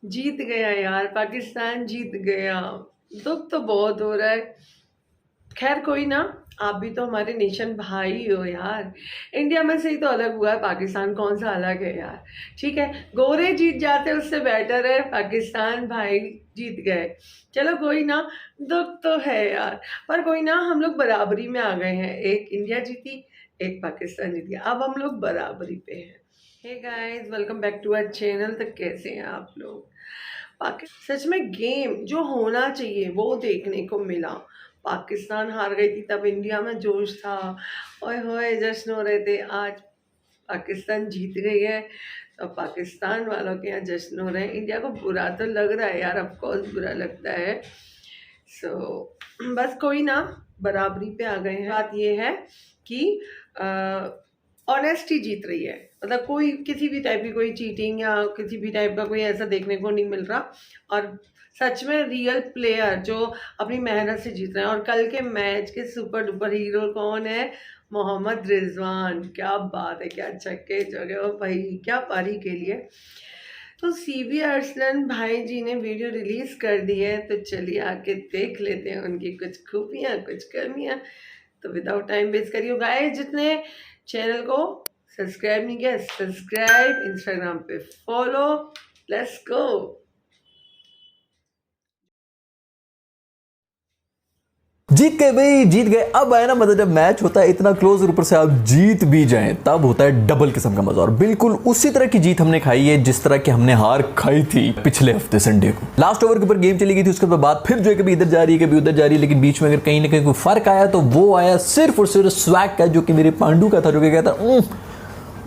जीत गया यार, पाकिस्तान जीत गया। दुख तो बहुत हो रहा है। खैर कोई ना, आप भी तो हमारे नेशन भाई हो यार। इंडिया में से ही तो अलग हुआ है, पाकिस्तान कौन सा अलग है यार। ठीक है, गोरे जीत जाते उससे बेटर है पाकिस्तान भाई जीत गए। चलो कोई ना, दुख तो है यार, पर कोई ना, हम लोग बराबरी में आ गए हैं। एक इंडिया जीती, एक पाकिस्तान जीती, अब हम लोग बराबरी पे हैं। Hey guys, welcome back to our channel. तो कैसे हैं आप लोग? सच में गेम जो होना चाहिए वो देखने को मिला। पाकिस्तान हार गई थी तब इंडिया में जोश था, ओए होए जश्न हो रहे थे। आज पाकिस्तान जीत गई है तो पाकिस्तान वालों के यहाँ जश्न हो रहे हैं। इंडिया को बुरा तो लग रहा है यार, ऑफ कोर्स बुरा लगता है। सो बस कोई ना, बराबरी पे आ गए हैं। बात ये है कि ऑनेस्टी जीत रही है। मतलब कोई किसी भी टाइप की कोई चीटिंग या किसी भी टाइप का कोई ऐसा देखने को नहीं मिल रहा, और सच में रियल प्लेयर जो अपनी मेहनत से जीत रहे हैं। और कल के मैच के सुपर डुपर हीरो कौन है? मोहम्मद रिजवान। क्या बात है, क्या छक्के चौके, ओ भाई क्या पारी के लिए। तो सीबी अरसलन भाई जी ने वीडियो रिलीज कर दी है, तो चलिए आके देख लेते हैं उनकी कुछ खूबियाँ कुछ कमियाँ। तो विदाउट टाइम वेस्ट करिए गाइस, जितने चैनल को सब्सक्राइब नहीं किया सब्सक्राइब, इंस्टाग्राम पे फॉलो, लेट्स गो। जीत गए भाई, जीत गए। अब आया ना मजा, जब मैच होता है इतना क्लोज और ऊपर से आप जीत भी जाएं तब होता है डबल किस्म का मजा। और बिल्कुल उसी तरह की जीत हमने खाई है जिस तरह की हमने हार खाई थी पिछले हफ्ते संडे को। लास्ट ओवर के ऊपर गेम चली गई थी, उसके बाद फिर जो है कभी इधर जा रही है कभी उधर जा रही है, लेकिन बीच में अगर कहीं ना कहीं कोई फर्क आया तो वो आया सिर्फ और सिर्फ स्वैग का, जो कि मेरे पांडु का था, जो कि कहता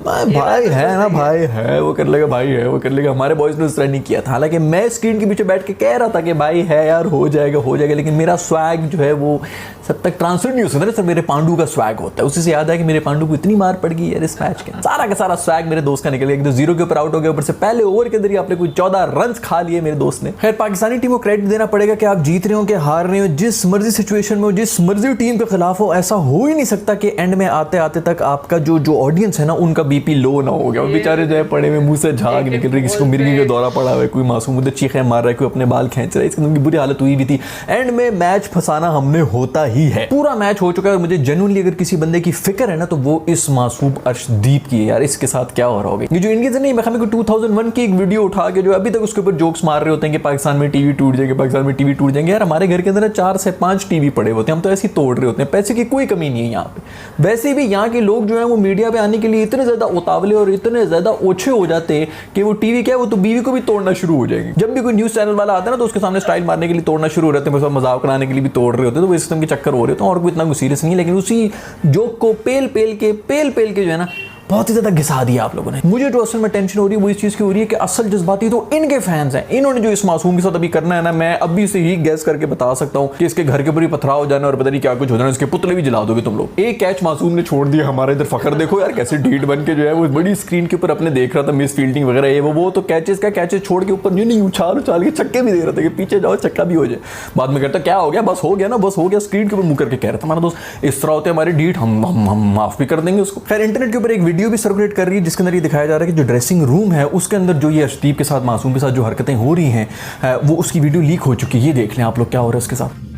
भाई है ना, भाई है वो कर लेगा, भाई है वो कर लेगा। हमारे बॉयज ने उस तरह नहीं किया था। हालांकि मैं स्क्रीन के पीछे बैठ के कह रहा था कि भाई है यार, हो जाएगा हो जाएगा, लेकिन मेरा स्वैग जो है वो सब तक ट्रांसफर नहीं हो सकता। सर मेरे पांडु का स्वैग होता है। उसी से याद है कि मेरे पांडु को इतनी मार पड़ गई यार इस मैच के, सारा का सारा स्वैग मेरे दोस्त का निकल गया। तो जीरो के ऊपर आउट हो गया, ऊपर से पहले ओवर के अंदर ही आपने कोई 14 रन खा लिए मेरे दोस्त ने। खैर पाकिस्तानी टीम को क्रेडिट देना पड़ेगा कि आप जीत रहे हो कि हार रहे हो, जिस मर्जी सिचुएशन में हो, जिस मर्जी टीम के खिलाफ हो, ऐसा हो ही नहीं सकता कि एंड में आते आते तक आपका जो ऑडियंस है ना उनका बीपी लो ना हो गया। और बेचारे जो है पड़े में मुंह से झाग निकल रही, किसी को मिर्गी का दौरा पड़ा हुआ है, कोई मासूम उधर चीखें मार रहा है, कोई अपने बाल खींच रहा है, इसकी बुरी हालत हुई भी थी। एंड में मैच फंसाना हमने होता ही है। पूरा मैच हो चुका है और मुझे जेन्युइनली अगर किसी बंदे की फिक्र है ना तो वो इस मासूम अर्शदीप की है यार। इसके साथ क्या हो रहा होगा। ये जो इंडियंस है, मैं को 2001 की एक वीडियो उठा के जो अभी तक उसके ऊपर जोक्स मार रहे होते हैं कि पाकिस्तान में टीवी टूट जाएंगे, पाकिस्तान में टीवी टूट जाएंगे। यार हमारे घर के अंदर 4 से 5 टीवी पड़े होते हैं, हम तो ऐसे ही तोड़ रहे होते हैं। पैसे की कोई कमी नहीं है यहाँ पे। वैसे भी यहाँ के लोग जो है वो मीडिया पे आने के लिए इतने ज्यादा उतावले और इतने ज्यादा ओछे हो जाते हैं कि वो टीवी क्या है, वो तो बीवी को भी तोड़ना शुरू हो जाएंगे। जब भी कोई न्यूज चैनल वाला आता है ना तो उसके सामने स्टाइल मारने के लिए तोड़ना शुरू हो जाते हैं, मजाक बनाने के लिए भी तोड़ रहे होते हैं। तो वो इस किस्म के चक्कर हो रहे होते हैं और कोई इतना सीरियस नहीं है। लेकिन उसी जोक को पेल पेल के जो है ना बहुत ही ज्यादा घिसा दिया आप लोगों ने। मुझे जो असल में टेंशन हो रही है वो इस चीज की हो रही है कि असल जज्बाती तो इनके फैंस हैं। इन्होंने जो इस मासूम के साथ अभी करना है ना, मैं अभी से ही गैस करके बता सकता हूं कि इसके घर के ऊपर ही पथराव हो जाना और पता नहीं क्या कुछ हो जाना, इसके पुतले भी जला दोगे तुम लोग। एक कैच मासूम ने छोड़ दिया हमारा। इधर फखर देखो यार कैसे ढीठ बन के जो है वो बड़ी स्क्रीन के ऊपर अपने देख रहा था, मिस फील्डिंग वगैरह ये वो तो कैचेस छोड़ के ऊपर नहीं उछाल के छक्के भी दे रहा था कि पीछे जाओ छक्का भी हो जाए। बाद में कहता क्या हो गया, बस हो गया ना, बस हो गया। स्क्रीन के ऊपर मुंह करके कह रहा था हमारा दोस्त इस तरह होते हमारे ढीठ, हम माफ भी कर देंगे उसको। खैर इंटरनेट के ऊपर एक वीडियो भी सर्कुलेट कर रही है जिसके अंदर ये दिखाया जा रहा है कि जो ड्रेसिंग रूम है उसके अंदर जो ये अर्शदीप के साथ मासूम के साथ जो हरकतें हो रही हैं वो उसकी वीडियो लीक हो चुकी है। ये देख लें आप लोग क्या हो रहा है उसके साथ।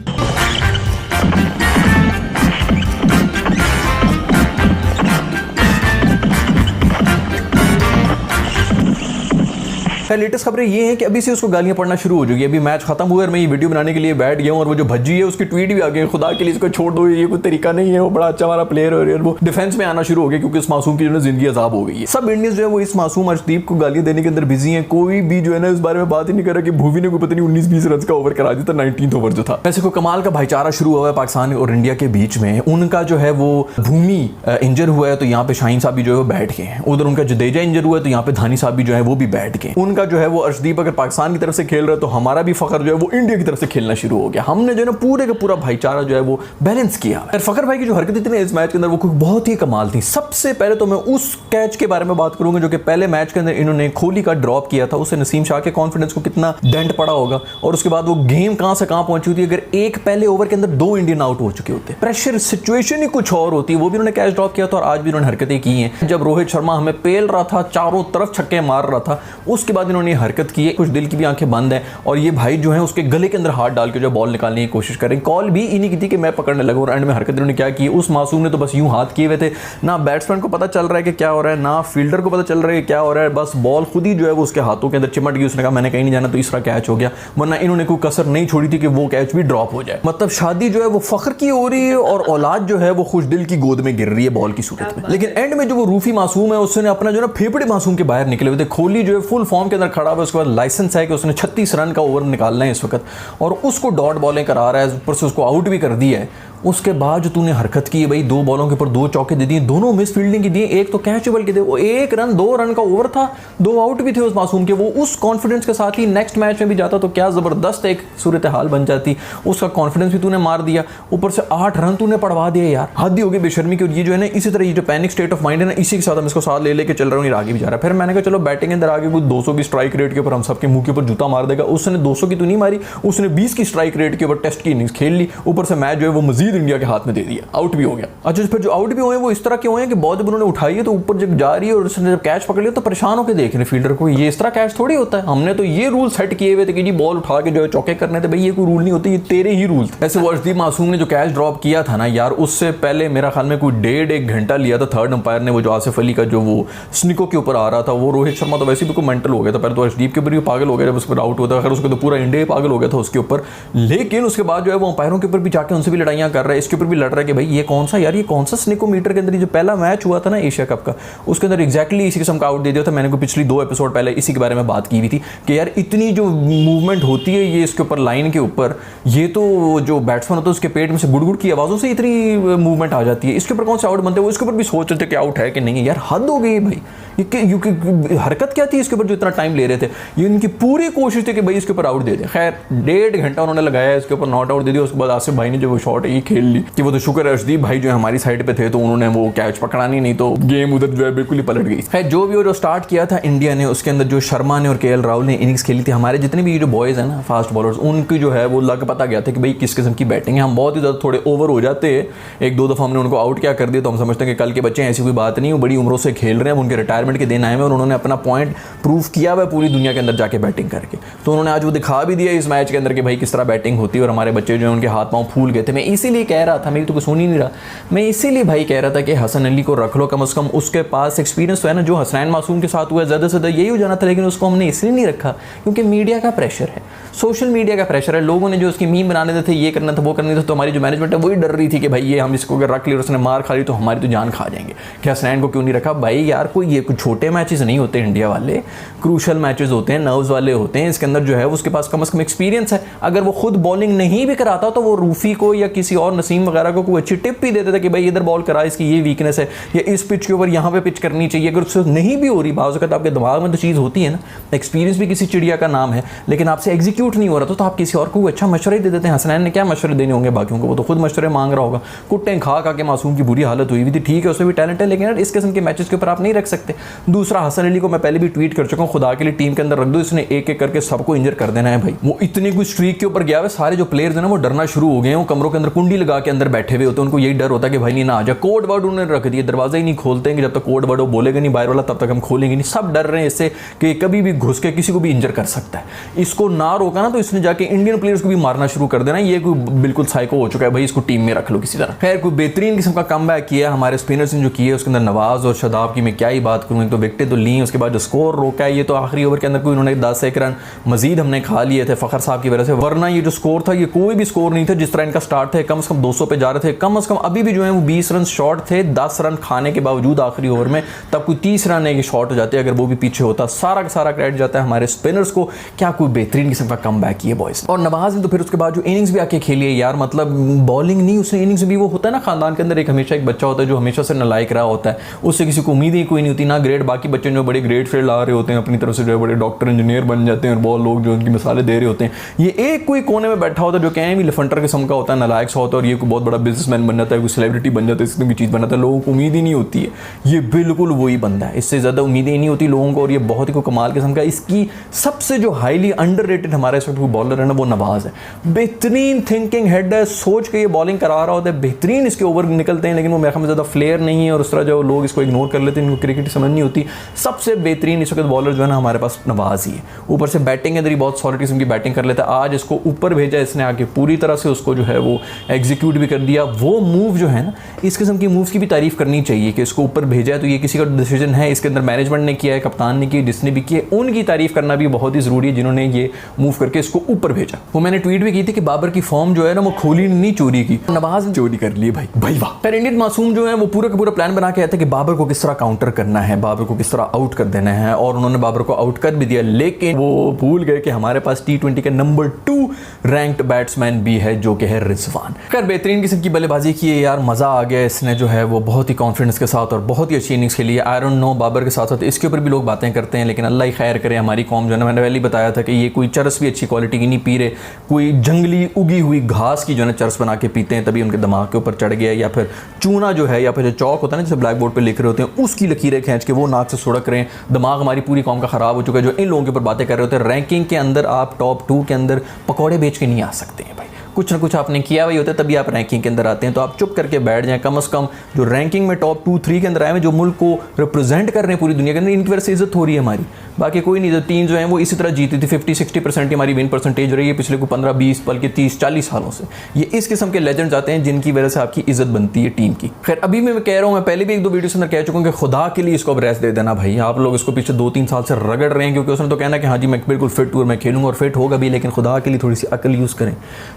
लेटेस्ट खबरें ये हैं कि अभी से उसको गालियां पड़ना शुरू हो चुकी है। अभी मैच खत्म हुआ और मैं ये वीडियो बनाने के लिए बैठ गया हूं और वो जो भज्जी है उसकी ट्वीट भी आ गई, खुदा के लिए इसको छोड़ दो, ये कोई तरीका नहीं है, वो बड़ा अच्छा हमारा प्लेयर है। और वो डिफेंस में आना शुरू हो गया क्योंकि इस मासूम की जो है जिंदगी अजाब हो गई है। सब इंडियंस जो है वो इस मासूम अर्शदीप को गालियां देने के अंदर बिजी है। कोई भी जो है ना इस बारे में बात ही नहीं कर रहा कि भूवी ने कोई पता नहीं 19-20 रन का ओवर करा दिया था, 19th ओवर जो था। वैसे को कमाल का भाईचारा शुरू हुआ है पाकिस्तान और इंडिया के बीच में। उनका जो है वो भूमि इंजर हुआ है तो यहाँ पे शाहीन साहब भी जो है वो बैठ गए हैं। उधर उनका जडेजा इंजर हुआ है तो यहाँ पे धानी साहब भी जो है वो भी बैठ गए। उनका जो है वो अर्शदीप अगर पाकिस्तान की तरफ से खेल रहा है तो हमारा भी फखर जो है वो इंडिया की तरफ से खेलना शुरू हो गया। हमने जो है ना पूरे का पूरा भाईचारा जो है वो बैलेंस किया। फखर भाई की जो हरकतें थी इस मैच के अंदर वो बहुत ही कमाल थी। सबसे पहले तो मैं उस कैच के बारे में बात करूंगा जो कि पहले मैच के अंदर इन्होंने कोहली का ड्रॉप किया था। उससे नसीम शाह के कॉन्फिडेंस को कितना डेंट पड़ा होगा और उसके बाद वो गेम कहां से कहां पहुंची थी। अगर एक पहले ओवर के अंदर 2 इंडियन आउट हो चुके होते, प्रेशर सिचुएशन ही कुछ और होती, वो भी उन्होंने कैच ड्रॉप किया था और आज भी उन्होंने हरकतें की हैं। जब रोहित शर्मा हमें पेल रहा था, चारों तरफ छक्के मार रहा था, उसके बाद बाद इन्होंने हरकत की है, कुछ दिल की भी आंखें बंद हैं और ये भाई जो है उसके गले के अंदर हाथ डाल के जो बॉल निकालने की कोशिश करें। कॉल भी इन्हीं की थी कि मैं पकड़ने लगा और एंड में हरकत इन्होंने क्या की, उस मासूम ने तो बस यूं हाथ किए हुए थे, ना बैट्समैन को पता चल रहा है कि क्या हो रहा है, ना फील्डर को पता चल रहा है कि क्या हो रहा है, बस बॉल खुद ही जो है वो उसके हाथों के अंदर चिमट गई। उसने कहा मैंने कहीं नहीं जाना, तो तीसरा कैच हो गया, वरना इन्होंने कोई कसर नहीं छोड़ी थी कि वो कैच भी ड्रॉप हो जाए। मतलब शादी जो है वो फख्र की हो रही है और औलाद जो है वो खुश दिल की गोद में गिर रही है बॉल की सूरत में। लेकिन एंड में जो वो रूफी मासूम है उसने अपना जो ना फेफड़े मासूम के बाहर निकले हुए थे, कोहली जो है फुल फॉर्म के अंदर खड़ा हुआ, उसके बाद लाइसेंस है कि उसने 36 रन का ओवर निकालना है इस वक्त और उसको डॉट बॉलें करा रहा है, ऊपर से उसको आउट भी कर दिया है। उसके बाद जो तूने हरकत की है भाई, 2 बॉलों के ऊपर 2 चौके दे दिए, दोनों मिस फील्डिंग की दी, एक तो कैचेबल के थे, वो 1 रन 2 रन का ओवर था, 2 आउट भी थे उस मासूम के। वो उस कॉन्फिडेंस के साथ ही नेक्स्ट मैच में भी जाता तो क्या ज़बरदस्त एक सूरत हाल बन जाती, उसका कॉन्फिडेंस भी तूने मार दिया, ऊपर से 8 रन तूने पड़वा दिया यार, हद ही हो गई बेशर्मी की। और ये जो है ना इसी तरह ये जो पैनिक स्टेट ऑफ माइंड है ना, इसी के साथ हम इसको साथ ले लेके चल रहा हूँ, ये आगे भी जा रहा है। फिर मैंने कहा चलो बैटिंग के अंदर आगे कुछ 200 की स्ट्राइक रेट के ऊपर हम सबके मुंह के ऊपर जूता मार देगा। उसने 200 की तो नहीं मारी, उसने 20 की स्ट्राइक रेट के ऊपर टेस्ट की इनिंग्स खेल ली, ऊपर से मैच जो है वो मजीद इंडिया के हाथ में दे, आउट भी हो गया। अच्छा फिर जो आउट भी हुए वो इस तरह के हुए हैं कि बॉल जब उन्होंने उठाई है तो ऊपर जब जा रही है और उसने जब कैच पकड़ लिया तो परेशान होकर देख रहे फील्डर को, ये इस तरह कैच थोड़ी होता है, हमने तो ये रूल सेट किए हुए थे कि जी बॉल उठा के जो है चौके करने थे। भाई ये कोई रूल नहीं होते, ये तेरे ही रूल थे। ऐसे वो अर्शदीप मासूम ने जो कैच ड्रॉप किया था ना यार, उससे पहले मेरा ख्याल में कोई 1.5 घंटा लिया था थर्ड अंपायर ने, वो जो आसिफ अली का जो वो स्निको के ऊपर आ रहा था, वो रोहित शर्मा तो वैसे भी कोई मेंटल हो गया था, पहले तो अर्शदीप के ऊपर भी पागल हो गया जब उस पर आउट होता है, उसको तो पूरा इंडिया पागल हो गया था उसके ऊपर। लेकिन उसके बाद जो है वो अंपायरों के ऊपर भी जाके उनसे भी लड़ाइयाँ कर रहा है, इसके ऊपर भी लड़ रहा है कि भाई ये कौन सा यार, ये कौन सा स्निकोमीटर के अंदर जो पहला मैच हुआ था ना एशिया कप का, उसके अंदर एग्जैक्टली इसी किस्म का आउट दे दिया था। मैंने को पिछली 2 एपिसोड पहले इसी के बारे में बात की हुई थी कि यार इतनी जो मूवमेंट होती है ये इसके ऊपर लाइन के ऊपर, ये तो जो बैट्समैन होता है उसके पेट में से गुड़गुड़ की आवाज़ों से इतनी मूवमेंट आ जाती है, इसके ऊपर कौन से आउट बनते हैं वो इसके ऊपर भी सोच रहे थे कि आउट है कि नहीं है। यार हद हो गई भाई, ये हरकत क्या थी इसके ऊपर जो इतना टाइम ले रहे थे, ये उनकी पूरी कोशिश थी कि भाई इसके ऊपर आउट दे दे। खैर 1.5 घंटा उन्होंने लगाया इसके ऊपर, नॉट आउट दे दिया। उसके बाद आसिफ भाई ने जो वो शॉट है ये खेल ली कि वो तो शुक्र है अर्शदीप भाई जो है हमारी साइड पे थे तो उन्होंने वो कैच पकड़ानी, नहीं तो गेम उधर जो है बिल्कुल ही पलट गई। खैर जो भी वो जो स्टार्ट किया था इंडिया ने, उसके अंदर जो शर्मा ने और केएल राहुल ने इनिंग्स खेली थी, हमारे जितने भी जो बॉयज़ हैं ना फास्ट बॉलर्स, उनकी जो है वो लग पता गया था कि भाई किस किस्म की बैटिंग है। हम बहुत ही ज़्यादा थोड़े ओवर हो जाते हैं, 1-2 दफ़ा हमने उनको आउट क्या कर दिया तो हम समझते हैं कि कल के बच्चे ऐसी कोई बात नहीं, वो बड़ी उम्रों से खेल रहे हैं, उनके रिटायरमेंट के दिन आए हैं और उन्होंने अपना पॉइंट प्रूव किया हुआ पूरी दुनिया के अंदर जाके बैटिंग करके। तो उन्होंने आज वो दिखा भी दिया इस मैच के अंदर कि भाई किस तरह बैटिंग होती है और हमारे बच्चे जो है उनके हाथ पाँव फूल गए थे। मैं इसीलिए कह रहा था, मेरी तो कुछ सुन ही नहीं रहा, मैं इसीलिए भाई कह रहा था कि हसन अली को रख लो, कम से कम उसके पास एक्सपीरियंस तो है ना, जो हसनैन मासूम के साथ हुआ ज़्यादा से ज़्यादा यही हो जाना था। लेकिन उसको हमने इसलिए नहीं रखा क्योंकि मीडिया का प्रेशर है, सोशल मीडिया का प्रेशर है, लोगों ने जो उसकी मीम बनाने थे, ये करना था वो करना था, तो हमारी जो मैनेजमेंट है वही डर रही थी कि भाई ये हम इसको अगर रख लिया और उसने मार खा ली तो हमारी तो जान खा जाएंगे कि हसनैन को क्यों नहीं रखा। भाई यार कोई ये कुछ छोटे मैचेस नहीं होते इंडिया वाले, क्रूशल मैचेस होते हैं, नर्व्स वाले होते हैं। इसके अंदर जो है उसके पास कम से कम एक्सपीरियंस है। अगर वो खुद बॉलिंग नहीं भी कराता तो वो रूफी को या किसी और नसीम वगैरह को कोई अच्छी टिप भी देता था कि भाई इधर बॉल करा, इसकी ये वीकनेस है, या इस पिच के ऊपर यहाँ पे पिच करनी चाहिए। अगर उससे नहीं भी हो रही, बाज़ वक़्त आपके दिमाग में तो चीज़ होती है ना, एक्सपीरियंस भी किसी चिड़िया का नाम है, लेकिन आपसे एग्जीक्यूट नहीं हो रहा तो आप किसी और को अच्छा मशवरा ही दे देते हैं। हसनैन ने क्या मशवरे देने होंगे बाकियों को, वो तो खुद मशवरे मांग रहा होगा। कुट्टे खा के मासूम की बुरी हालत हुई थी, ठीक है उसमें भी टैलेंट है, लेकिन यार इस किस्म के मैचेस के ऊपर आप नहीं रख सकते। दूसरा, हसन अली को मैं पहले भी ट्वीट कर चुका हूँ, खुदा के लिए टीम के अंदर रख दो, इसने एक एक करके सबको इंजर कर देना है भाई। वो इतनी कुछ स्ट्रीक के ऊपर गया है, सारे जो प्लेयर्स हैं ना वो डरना शुरू हो गए हैं, वो कमरों के अंदर कुंडी लगा के अंदर बैठे हुए होते हैं, उनको यही डर होता है कि भाई नहीं ना आ जाए। कोड वर्ड उन्होंने रख दिए, दरवाजा ही नहीं खोलते हैं कि जब तक कोड वर्ड वो बोलेगा नहीं बाहर वाला तब तक हम खोलेंगे नहीं। सब डर रहे हैं इससे कि कभी भी घुस के किसी को भी इंजर कर सकता है। इसको ना रोका ना तो इसने जाके इंडियन प्लेयर्स को भी मारना शुरू कर देना। ये कोई बिल्कुल साइको हो चुका है भाई, इसको टीम में रख लो किसी तरह। खैर कोई बेहतरीन किस्म का कमबैक किया हमारे स्पिनर्स ने जो किया, उसके अंदर नवाज और शादाब की मैं क्या ही बात करूँ, तो विकेटें तो ली, उसके बाद जो स्कोर रोका है, ये तो आखिरी ओवर के अंदर कोई उन्होंने 10-1 रन मजीद हमने खा लिए थे फ़खर साहब की वजह से, वरना ये जो स्कोर था ये कोई भी स्कोर नहीं था जिस तरह इनका स्टार्ट थे। कम से कम 200 पे जा रहे थे, कम से कम अभी भी जो है वो 20 रन शॉर्ट थे, 10 रन खाने के बावजूद आखिरी ओवर में, तब कोई 30 रन एक शॉर्ट हो जाते, अगर वो भी पीछे होता। सारा का सारा क्रेडिट जाता है हमारे स्पिनर्स को, क्या कोई बेहतरीन किस्म का कमबैक किया बॉयज। और नवाज ने तो फिर उसके बाद जो इनिंग्स भी आके खेली है यार, मतलब बॉलिंग नहीं, उसने इनिंग्स भी, वो होता है ना खानदान के अंदर एक हमेशा एक बच्चा होता है जो हमेशा से नालायक रहा होता है, उससे किसी को उम्मीद ही कोई नहीं होती ना ग्रेड, बाकी बच्चे जो बड़े ग्रेड फील्ड आ रहे होते हैं अपनी तरफ से, जो बड़े डॉक्टर इंजीनियर बन जाते हैं, और बहुत लोग जो उनकी मिसालें दे रहे होते हैं। ये एक कोई कोने में बैठा होता है जो कहीं भी लफंटर किस्म का होता है, नालायक सा होता है, और ये कोई बहुत बड़ा बिजनेसमैन बन जाता है, कोई सेलिब्रिटी बन जाता है, इस की चीज़ बन जाता है, लोगों को उम्मीद ही नहीं होती है। ये बिल्कुल वही बंदा है, इससे ज़्यादा उम्मीदें नहीं होती लोगों को, और ये बहुत ही को कमाल किस्म का। इसकी सबसे जो हाईली अंडररेटेड हमारा हमारा इस वक्त बॉलर है ना वो नवाज है, बेहतरीन थिंकिंग हेड है, सोच के ये बॉलिंग करा रहा होता है, बेहतरीन इसके ओवर निकलते हैं, लेकिन वो मेरे ख्याल में ज़्यादा फ्लेयर नहीं है और उस तरह जो लोग इसको इग्नोर कर लेते हैं, इनको क्रिकेट समझ नहीं होती। सबसे बेहतरीन इस वक्त बॉलर जो है ना हमारे पास नवाज ही है। ऊपर से बैटिंग है, बहुत सॉलिड किस्म की बैटिंग कर लेता है। आज इसको ऊपर भेजा इसने आके पूरी तरह से उसको जो है वो एग्जीक्यूट भी कर दिया। वो मूव जो है ना, इस किस्म की मूव्स की भी तारीफ करनी चाहिए कि इसको ऊपर भेजा है तो ये किसी का डिसीजन है, इसके अंदर मैनेजमेंट ने किया है, कप्तान ने किया, जिसने भी किया उनकी तारीफ करना भी बहुत ही ज़रूरी है जिन्होंने ये मूव करके इसको ऊपर भेजा। वो मैंने ट्वीट भी की थी कि बाबर की फॉर्म जो है ना वो कोहली ने नहीं चोरी की, नवाज ने चोरी कर ली भाई। भाई वाह। फिर इंडियन मासूम जो है वो पूरा का पूरा प्लान बना के आया था कि बाबर को किस तरह काउंटर करना है, बाबर को किस तरह आउट कर देना है, और उन्होंने बाबर को आउट कर भी दिया। लेकिन वो भूल गए कि हमारे पास T20 के नंबर 2 रैंक्ड बैट्समैन भी है जो कि है रिजवान। खैर बेहतरीन किस्म की बल्लेबाजी की है यार, मजा आ गया। इसने जो है वो बहुत ही कॉन्फिडेंस के साथ और बहुत ही अच्छी इनिंग्स खेली है। आई डोंट नो बाबर के साथ साथ इसके ऊपर भी लोग बातें करते हैं, लेकिन अल्लाह ही खैर करे। हमारी कौम जो है ना, मैंने पहले ही बताया था कि ये कोई चरस भी अच्छी क्वालिटी की नहीं पी रहे, कोई जंगली उगी हुई घास की जो है ना चरस बना के पीते हैं, तभी उनके दिमाग के ऊपर चढ़ गया, या फिर चूना जो है या फिर जो चौक होता है ना जैसे ब्लैक बोर्ड पे लिख रहे होते हैं उसकी लकीरें खींच के वो नाक से सुड़क रहे हैं। दिमाग हमारी पूरी कौम का ख़राब हो चुका है जो इन लोगों के ऊपर बातें कर रहे होते हैं। रैंकिंग के अंदर आप टॉप 2 के अंदर पकौड़े बेच के नहीं आ सकते हैं भाई, कुछ ना कुछ आपने किया हुआ होता है तभी आप रैंकिंग के अंदर आते हैं। तो आप चुप करके बैठ जाएं, कम से कम जो रैंकिंग में टॉप 2-3 के अंदर आए हैं, जो मुल्क को रिप्रेजेंट कर रहे हैं पूरी दुनिया के अंदर, इनकी वजह से इज्जत हो रही है हमारी। बाकी कोई नहीं। जो टीम जो है वो इसी तरह जीती थी, 50-60% की हमारी विन परसेंटेज रही है पिछले को 15-20 बल्कि 30-40 सालों से। ये इस किस्म के लेजेंड्स आते हैं जिनकी वजह से आपकी इज्जत बनती है टीम की। खैर अभी मैं कह रहा हूँ, मैं पहले भी 1-2 वीडियो के अंदर कह चुका हूँ कि खुदा के लिए इसको अब रेस्ट दे देना भाई। आप लोग इसको पीछे 2-3 साल से रगड़ रहे हैं क्योंकि उसने तो कहना कि हाँ जी मैं बिल्कुल फिट हूँ और मैं खेलूंगा, और फिट होगा भी, लेकिन खुदा के लिए थोड़ी सी अकल यूज़ करें।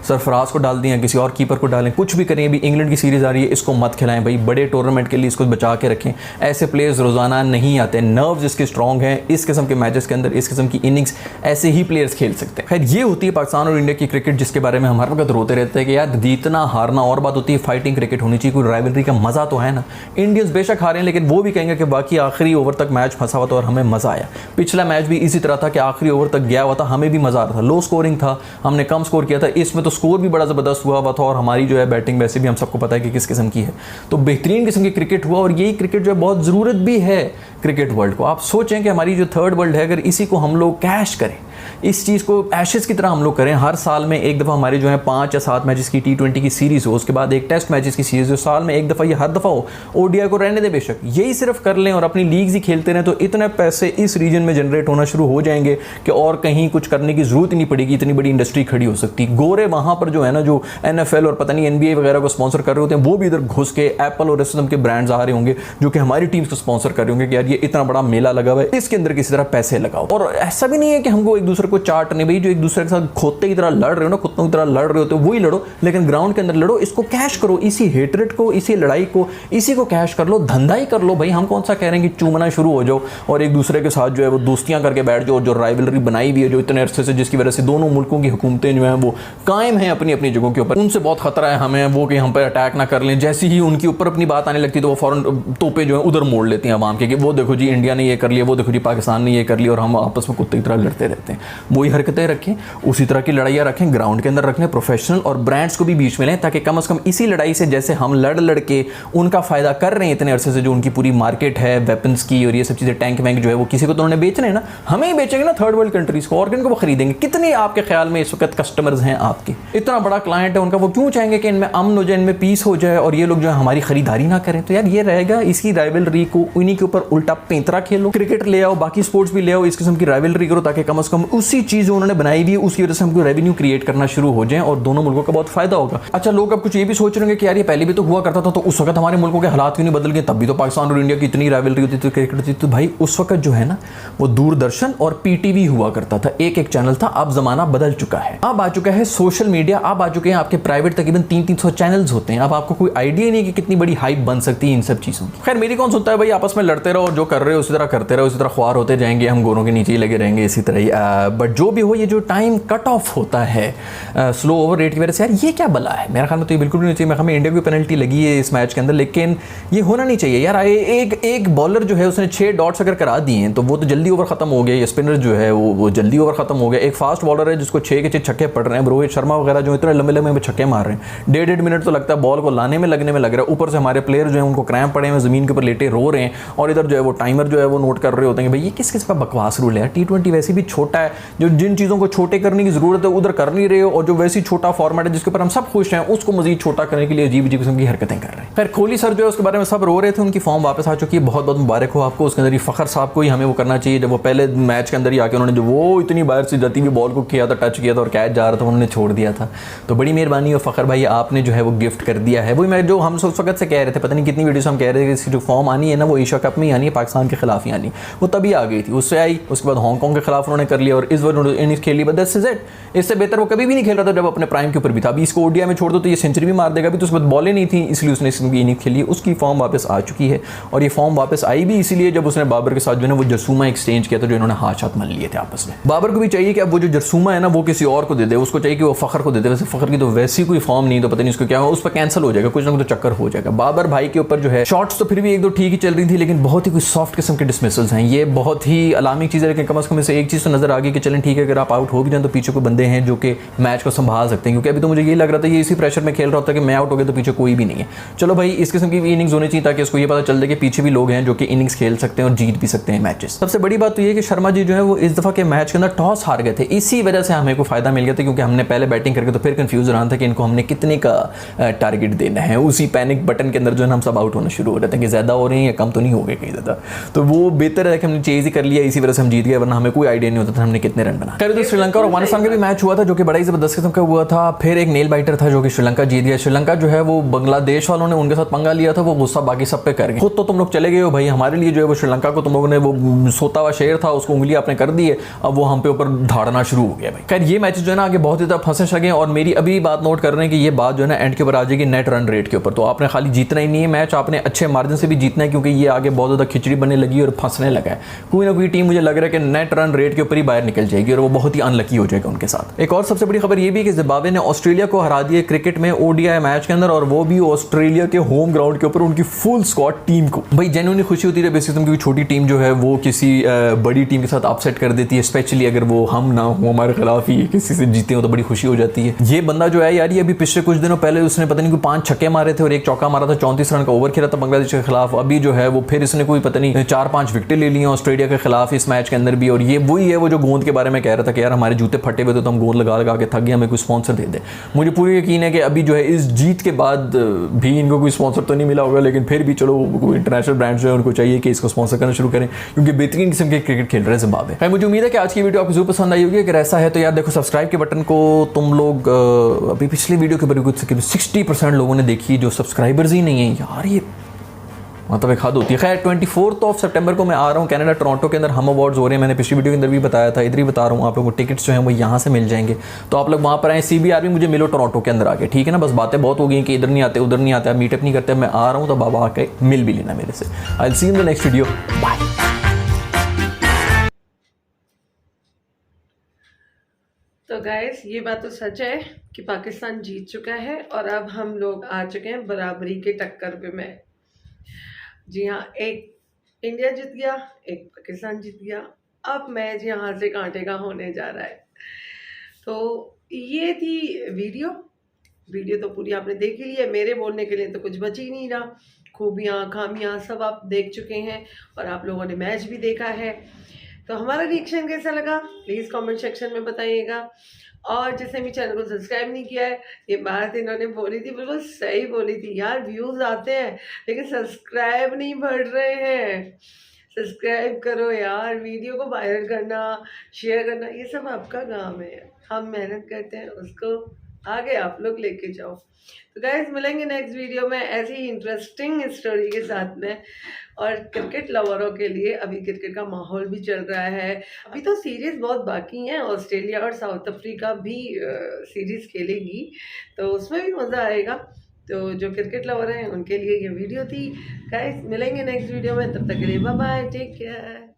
सरफराज को डाल दिया, किसी और कीपर को डालें, कुछ भी करें। अभी इंग्लैंड की सीरीज़ आ रही है, इसको मत खिलाएं भाई। बड़े टूर्नामेंट के लिए इसको बचा के रखें। ऐसे प्लेयर्स रोज़ाना नहीं आते, नर्व्स इसके स्ट्रॉन्ग हैं। इस किस्म के मैचेस के अंदर इस किस्म की इनिंग्स ऐसे ही प्लेयर्स खेल सकते हैं। खैर ये होती है पाकिस्तान और इंडिया की क्रिकेट, जिसके बारे में हम हर वक्त रोते रहते हैं कि यार जीतना हारना और बात होती है, फाइटिंग क्रिकेट होनी चाहिए, कोई राइवलरी का मज़ा तो है ना। इंडियंस बेशक हारे हैं, लेकिन वो भी कहेंगे कि बाकी आखिरी ओवर तक मैच फंसा हुआ था और हमें मज़ा आया। पिछला मैच भी इसी तरह था कि आखिरी ओवर तक गया हुआ था, हमें भी मज़ा आ रहा था। लो स्कोरिंग था, हमने कम स्कोर किया था, इसमें तो स्कोर भी बड़ा ज़बरदस्त हुआ था, और हमारी जो है बैटिंग वैसे भी हम सबको पता है कि किस किस्म की है। तो बेहतरीन किस्म की क्रिकेट हुआ, और यही क्रिकेट जो है बहुत ज़रूरत भी है क्रिकेट वर्ल्ड को। आप सोचें कि हमारी जो थर्ड वर्ल्ड है, अगर इसी को हम लोग कैश करें, इस चीज़ को एशेस की तरह हम लोग करें, हर साल में एक दफ़ा हमारी जो है 5 या 7 मैचेस की T20 की सीरीज़ हो, उसके बाद एक टेस्ट मैचेस की सीरीज़ हो, साल में एक दफ़ा, ये हर दफ़ा हो। ओडीआई को रहने दे बेशक, यही सिर्फ कर लें और अपनी लीग्स ही खेलते रहें, तो इतने पैसे इस रीजन में जनरेट होना शुरू हो जाएंगे कि और कहीं कुछ करने की ज़रूरत ही नहीं पड़ेगी, इतनी बड़ी इंडस्ट्री खड़ी हो सकती। गोरे वहाँ पर जो है ना, जो NFL और पता नहीं NBA वगैरह को स्पॉन्सर कर रहे होते हैं, वो भी इधर घुस के एप्पल और इस किस्म के ब्रांड्स आ रहे होंगे जो कि हमारी टीम्स को स्पॉन्सर कर रहे होंगे कि यार ये इतना बड़ा मेला लगा हुआ है, इसके अंदर किसी तरह पैसे लगाओ। और ऐसा भी नहीं है कि हमको एक दूसरे को चाटने, भाई जो एक दूसरे के साथ खोते की तरह लड़ रहे हो ना, कुत्तों की तरह लड़ रहे होते हो, वही लड़ो, लेकिन ग्राउंड के अंदर लड़ो। इसको कैश करो, इसी हेटरेट को, इसी लड़ाई को, इसी को कैश कर लो, धंधा ही कर लो भाई। हम कौन सा कह रहे हैं कि चूमना शुरू हो जाओ और एक दूसरे के साथ जो है वो दोस्तियां करके बैठ जाओ। जो राइवलरी बनाई हुई है जो इतने अरसे से, जिसकी वजह से दोनों मुल्कों की हुकूमतें जो हैं वो कायम हैं अपनी अपनी जगहों के ऊपर, उनसे बहुत खतरा है हमें वो कि हम पर अटैक ना कर लें। जैसे ही उनके ऊपर अपनी बात आने लगती है तो वो फौरन तोपे जो है उधर मोड़ लेती हैं आवाम के, कि वो देखो जी इंडिया ने ये कर लिया, वो देखो जी पाकिस्तान ने ये कर लिया, और हम आपस में कुत्ते की तरह लड़ते रहते हैं। वही हरकतें रखें, उसी तरह की लड़ाइयाँ रखें, ग्राउंड के अंदर रखें, प्रोफेशनल और ब्रांड्स को भी बीच में लें, ताकि कम से कम इसी लड़ाई से जैसे हम लड़ के उनका फ़ायदा कर रहे हैं इतने अरसे से, जो उनकी पूरी मार्केट है वेपन्स की और ये सब चीज़ें, टैंक वैंक जो है वो किसी को तो उन्होंने बेचने हैं ना, हमें ही बेचेंगे ना थर्ड वर्ल्ड कंट्रीज़ को, और किन को वो खरीदेंगे। कितने आपके ख्याल में इस वक्त कस्टमर्स हैं आपके? इतना बड़ा क्लाइंट है उनका, वो क्यों चाहेंगे कि इनमें अमन हो जाए, इनमें पीस हो जाए, और ये लोग जो है हमारी खरीदारी ना करें? तो यार ये रहेगा, इसी राइवलरी को उन्हीं के ऊपर उल्टा पैंतरा खेलो। क्रिकेट ले आओ, बाकी स्पोर्ट्स भी ले आओ, इस किस्म की राइवलरी करो, ताकि कम से कम उसी चीज़ उन्होंने बनाई हुई है उसकी वजह से हमको रेवेन्यू क्रिएट करना शुरू हो जाए और दोनों मुल्कों का बहुत फायदा होगा। अच्छा, लोग अब कुछ ये भी सोच रहे हैं कि यार ये पहले भी तो हुआ करता था, तो उस वक्त हमारे मुल्कों के हालात क्यों नहीं बदल गए? तब भी तो पाकिस्तान और इंडिया की इतनी राइवलरी होती थी, क्रिकेट होती थी। तो भाई उस वक्त जो है ना वो दूरदर्शन और PTV हुआ करता था, एक एक चैनल था। अब जमाना बदल चुका है, अब आ चुका है सोशल मीडिया, अब आ चुके हैं आपके प्राइवेट तकरीबन 300-300 चैनल्स होते हैं। अब आपको कोई आइडिया नहीं कि कितनी बड़ी हाइप बन सकती है इन सब चीज़ों की। खैर मेरी कौन सुनता है भाई, आपस में लड़ते रहो, जो कर रहे हो उसी तरह करते रहो, उसी तरह ख्वार होते जाएंगे, हम गोरों के नीचे ही लगे रहेंगे इसी तरह ही। बट जो भी हो, ये जो टाइम कट ऑफ होता है स्लो ओवर रेट की वजह से, यार ये क्या बला है? मेरे ख्याल में तो ये बिल्कुल भी नहीं चाहिए। मेरे ख्याल में इंडिया की पेनल्टी लगी है इस मैच के अंदर, लेकिन ये होना नहीं चाहिए यार। एक बॉलर जो है उसने 6 डॉट्स अगर करा दिए हैं तो वो तो जल्दी ओवर खत्म हो गया। ये स्पिनर जो है वो जल्दी ओवर खत्म हो गया। एक फास्ट बॉलर है जिसको 6 के 6 छक्के पड़ रहे हैं, रोहित शर्मा वगैरह जो इतने लंबे लंबे छक्के मार रहे हैं, 1.5 मिनट तो लगता है बॉल को लाने में लगने में लग रहा है। ऊपर से हमारे प्लेयर जो है उनको क्रैम्प पड़े हुए, जमीन के ऊपर लेटे रो रहे हैं, और इधर जो है वो टाइमर जो है वो नोट कर रहे होते हैं कि भाई ये किस किस का बकवास रूल है। T20 वैसे भी छोटा है, जो जिन चीज़ों को छोटे करने की ज़रूरत है उधर कर नहीं रहे हो, और जो वैसी छोटा फॉर्मेट है जिसके ऊपर हम सब खुश हैं उसको मजीद छोटा करने के लिए अजीब अजीब किस्म की हरकतें कर रहे हैं। खैर कोहली सर जो है उसके बारे में सब रो रहे थे, उनकी फॉर्म वापस आ चुकी है, बहुत बहुत मुबारक हो आपको। उसके अंदर ही फ़खर साहब को ही हमें वो करना चाहिए, जब वो पहले मैच के अंदर ही आके उन्होंने जो वो इतनी बाहर से जाती हुई बॉल को किया था, टच किया था और कैच जा रहा था, उन्होंने छोड़ दिया था। तो बड़ी मेहरबानी हो फ़खर भाई, आपने जो है वो गिफ्ट कर दिया है। वही मैं जो हम उस वक्त से कह रहे थे, पता नहीं कितनी वीडियो से हम कह रहे थे कि इसकी जो फॉर्म आनी है ना वो एशिया कप में ही आनी है, पाकिस्तान के खिलाफ ही आनी, वो तभी आ गई थी, उससे आई, उसके बाद हांगकॉन्ग के खिलाफ उन्होंने कर लिया और इस बार इनिंग्स खेली, बट दैट्स इट। इससे बेहतर वो कभी भी नहीं खेल रहा था जब अपने प्राइम के ऊपर भी था। अभी इसको ओडीआई में छोड़ दो तो ये सेंचुरी भी मार देगा, अभी तो उसके बाद बॉलें नहीं थी इसलिए उसने इसकी इनिंग खेली। उसकी फॉर्म वापस आ चुकी है और ये फॉर्म वापस आई भी इसीलिए जब उसने बाबर के साथ जो है ना वो जरसूमा एक्सचेंज किया था, जो इन्होंने हाथ हाथ मल लिए थे आपस में। बाबर को भी चाहिए कि अब वो जो जरसूमा है ना वो किसी और को दे दे, उसको चाहिए कि वो फ़खर को दे दे। वैसे फ़खर की तो वैसी कोई फॉर्म नहीं, तो पता नहीं उसको क्या हो, उस पर कैंसिल हो जाएगा, कुछ ना कुछ तो चक्कर हो जाएगा। बाबर भाई के ऊपर जो है शॉट्स तो फिर भी एक दो ठीक ही चल रही थी, लेकिन बहुत ही कुछ सॉफ्ट किस्म के डिसमिसल्स हैं। ये बहुत ही अलार्मिंग चीज़ है, लेकिन कम से कम इसे एक चीज़ तो नजर आ गई कि चलें ठीक है, अगर आप आउट हो भी जाए तो पीछे कोई बंदे हैं जो कि मैच को संभाल सकते हैं। क्योंकि अभी तो मुझे ये लग रहा था ये इसी प्रेशर में खेल रहा होता है कि मैं आउट हो गया तो पीछे कोई भी नहीं है। चलो भाई इस किस्म की इनिंग्स होनी चाहिए ताकि उसको ये पता चल जाए कि पीछे भी लोग हैं जो कि इनिंग्स खेल सकते हैं और जीत भी सकते हैं मैचेस। सबसे बड़ी बात तो ये कि शर्मा जी जो है वो इस दफा के मैच के अंदर टॉस हार गए थे, इसी वजह से हमें को फायदा मिल गया था, क्योंकि हमने पहले बैटिंग करके तो फिर कंफ्यूज रहा था कि इनको हमने कितने का टारगेट देना है। उसी पैनिक बटन के अंदर जो है हम सब आउट होना शुरू हो रहे थे कि ज्यादा हो रहे हैं या कम तो नहीं हो गए कहीं ज्यादा। तो वो बेहतर है कि हमने चेज ही कर लिया, इसी वजह से हम जीत गए, वरना हमें कोई आइडिया नहीं होता था हमने कितने रन बना। तो श्रीलंका और अफगानिस्तान का भी मैच हुआ था जो कि बड़ा ही जबरदस्त किस्म का हुआ था। फिर एक नेल बाइटर था जो कि श्रीलंका जीत गया। श्रीलंका जो है वो बांग्लादेश वालों ने उनके साथ पंगा लिया था, वो गुस्सा बाकी सब पे कर गए। खुद तो तुम लोग चले गए हो भाई, हमारे लिए जो है वो श्रीलंका को तुम लोगों ने वो सोता हुआ शेर था उसको उंगली आपने कर दी है, अब वो हम पे ऊपर धाड़ना शुरू हो गया भाई। खैर ये मैच जो है ना आगे बहुत ही ज्यादा फंसे सके, और मेरी अभी बात नोट कर रहे हैं कि ये बात जो है ना एंड के ऊपर आ जाएगी नेट रन रेट के ऊपर। तो आपने खाली जीतना ही नहीं है मैच, आपने अच्छे मार्जिन से भी जीतना है, क्योंकि ये आगे बहुत ज्यादा खिचड़ी बनने लगी और फंसने लगा है। कोई ना कोई टीम मुझे लग रहा है कि नेट रन रेट के ऊपर ही बाहर निकल जाएगी और वो बहुत ही अनलकी हो जाएगा उनके साथ। एक और सबसे बड़ी खबर ये भी कि जिम्बाब्वे ने ऑस्ट्रेलिया को हरा दिया क्रिकेट में ओडीआई मैच के अंदर, और वो भी ऑस्ट्रेलिया के होम ग्राउंड के ऊपर उनकी फुल स्क्वाड टीम को। भाई जेन्युइनली खुशी होती है बेसिकली क्योंकि छोटी टीम जो है वो किसी बड़ी टीम के साथ अपसेट कर देती है, स्पेशली अगर वो हम ना हो हमारे खिलाफ ही किसी से जीते हो तो बड़ी खुशी हो जाती है। ये बंदा जो है यार ये अभी पिछले कुछ दिनों पहले उसने पता नहीं कोई 5 छक्के मारे थे और एक चौका मारा था, 34 रन का ओवर खेला था बांग्लादेश के खिलाफ। अभी जो है वो फिर इसने कोई पता नहीं 4-5 विकेटें ले ली हैं ऑस्ट्रेलिया के खिलाफ इस मैच के अंदर भी। और ये वही है वो जो गेंद के बारे में कह रहा था कि यार हमारे जूते फटे हुए तो हम गेंद लगा लगा के थक गए, हमें कोई स्पॉन्सर दे दे। मुझे पूरी यकीन है कि अभी जो है इस जीत के बाद भी इनको कोई स्पॉन्सर तो नहीं मिला होगा, लेकिन फिर भी चलो कोई इंटरनेशनल ब्रांड्स जो है उनको चाहिए कि इसको स्पॉन्सर करना शुरू करें, क्योंकि बेहतरीन किस्म के क्रिकेट खेल रहे हैं जिम्बाब्वे। मुझे उम्मीद है कि आज की वीडियो आपको जरूर पसंद आई होगी। अगर ऐसा है तो यार देखो सब्सक्राइब के बटन को तुम लोग अभी पिछली वीडियो के ऊपर कुछ 60% लोगों ने देखी, जो सब्सक्राइबर्स ही नहीं है यार, ये मतलब एक हद होती है। खैर 24 सितंबर को मैं आ रहा हूँ कनाडा टोरंटो के अंदर, हम अवार्ड्स हो रहे हैं, मैंने पिछली वीडियो के अंदर भी बताया था, इधर ही बता रहा हूँ आप लोगों को। टिकट्स जो हैं वो यहाँ से मिल जाएंगे, तो आप लोग वहाँ पर आए, CBR भी मुझे मिलो टोरंटो के अंदर आके, ठीक है ना। बस बातें बहुत हो गई कि इधर नहीं आते उधर नहीं आते, मीटअप नहीं करते, मैं आ रहा हूँ तो बाबा आके मिल भी लेना मेरे से। I will see you in the next video, bye. तो गाइस ये बात तो सच है कि पाकिस्तान जीत चुका है और अब हम लोग आ चुके हैं बराबरी के टक्कर पे में। जी हाँ, एक इंडिया जीत गया, एक पाकिस्तान जीत गया, अब मैच यहाँ से कांटे का होने जा रहा है। तो ये थी वीडियो तो पूरी आपने देख ही ली है, मेरे बोलने के लिए तो कुछ बच ही नहीं रहा। खूबियाँ खामियाँ सब आप देख चुके हैं और आप लोगों ने मैच भी देखा है। तो हमारा रिएक्शन कैसा लगा प्लीज़ कमेंट सेक्शन में बताइएगा। और जिसने भी चैनल को सब्सक्राइब नहीं किया है, ये बात इन्होंने बोली थी, बिल्कुल सही बोली थी यार, व्यूज़ आते हैं लेकिन सब्सक्राइब नहीं बढ़ रहे हैं। सब्सक्राइब करो यार, वीडियो को वायरल करना, शेयर करना, ये सब आपका काम है, हम मेहनत करते हैं उसको आगे आप लोग लेके जाओ। तो गाइस मिलेंगे नेक्स्ट वीडियो में ऐसी ही इंटरेस्टिंग स्टोरी के साथ में। और क्रिकेट लवरों के लिए अभी क्रिकेट का माहौल भी चल रहा है, अभी तो सीरीज़ बहुत बाकी हैं, ऑस्ट्रेलिया और साउथ अफ्रीका भी सीरीज़ खेलेगी तो उसमें भी मज़ा आएगा। तो जो क्रिकेट लवर हैं उनके लिए ये वीडियो थी। गाइस मिलेंगे नेक्स्ट वीडियो में, तब तक के लिए बाय बाय, टेक केयर।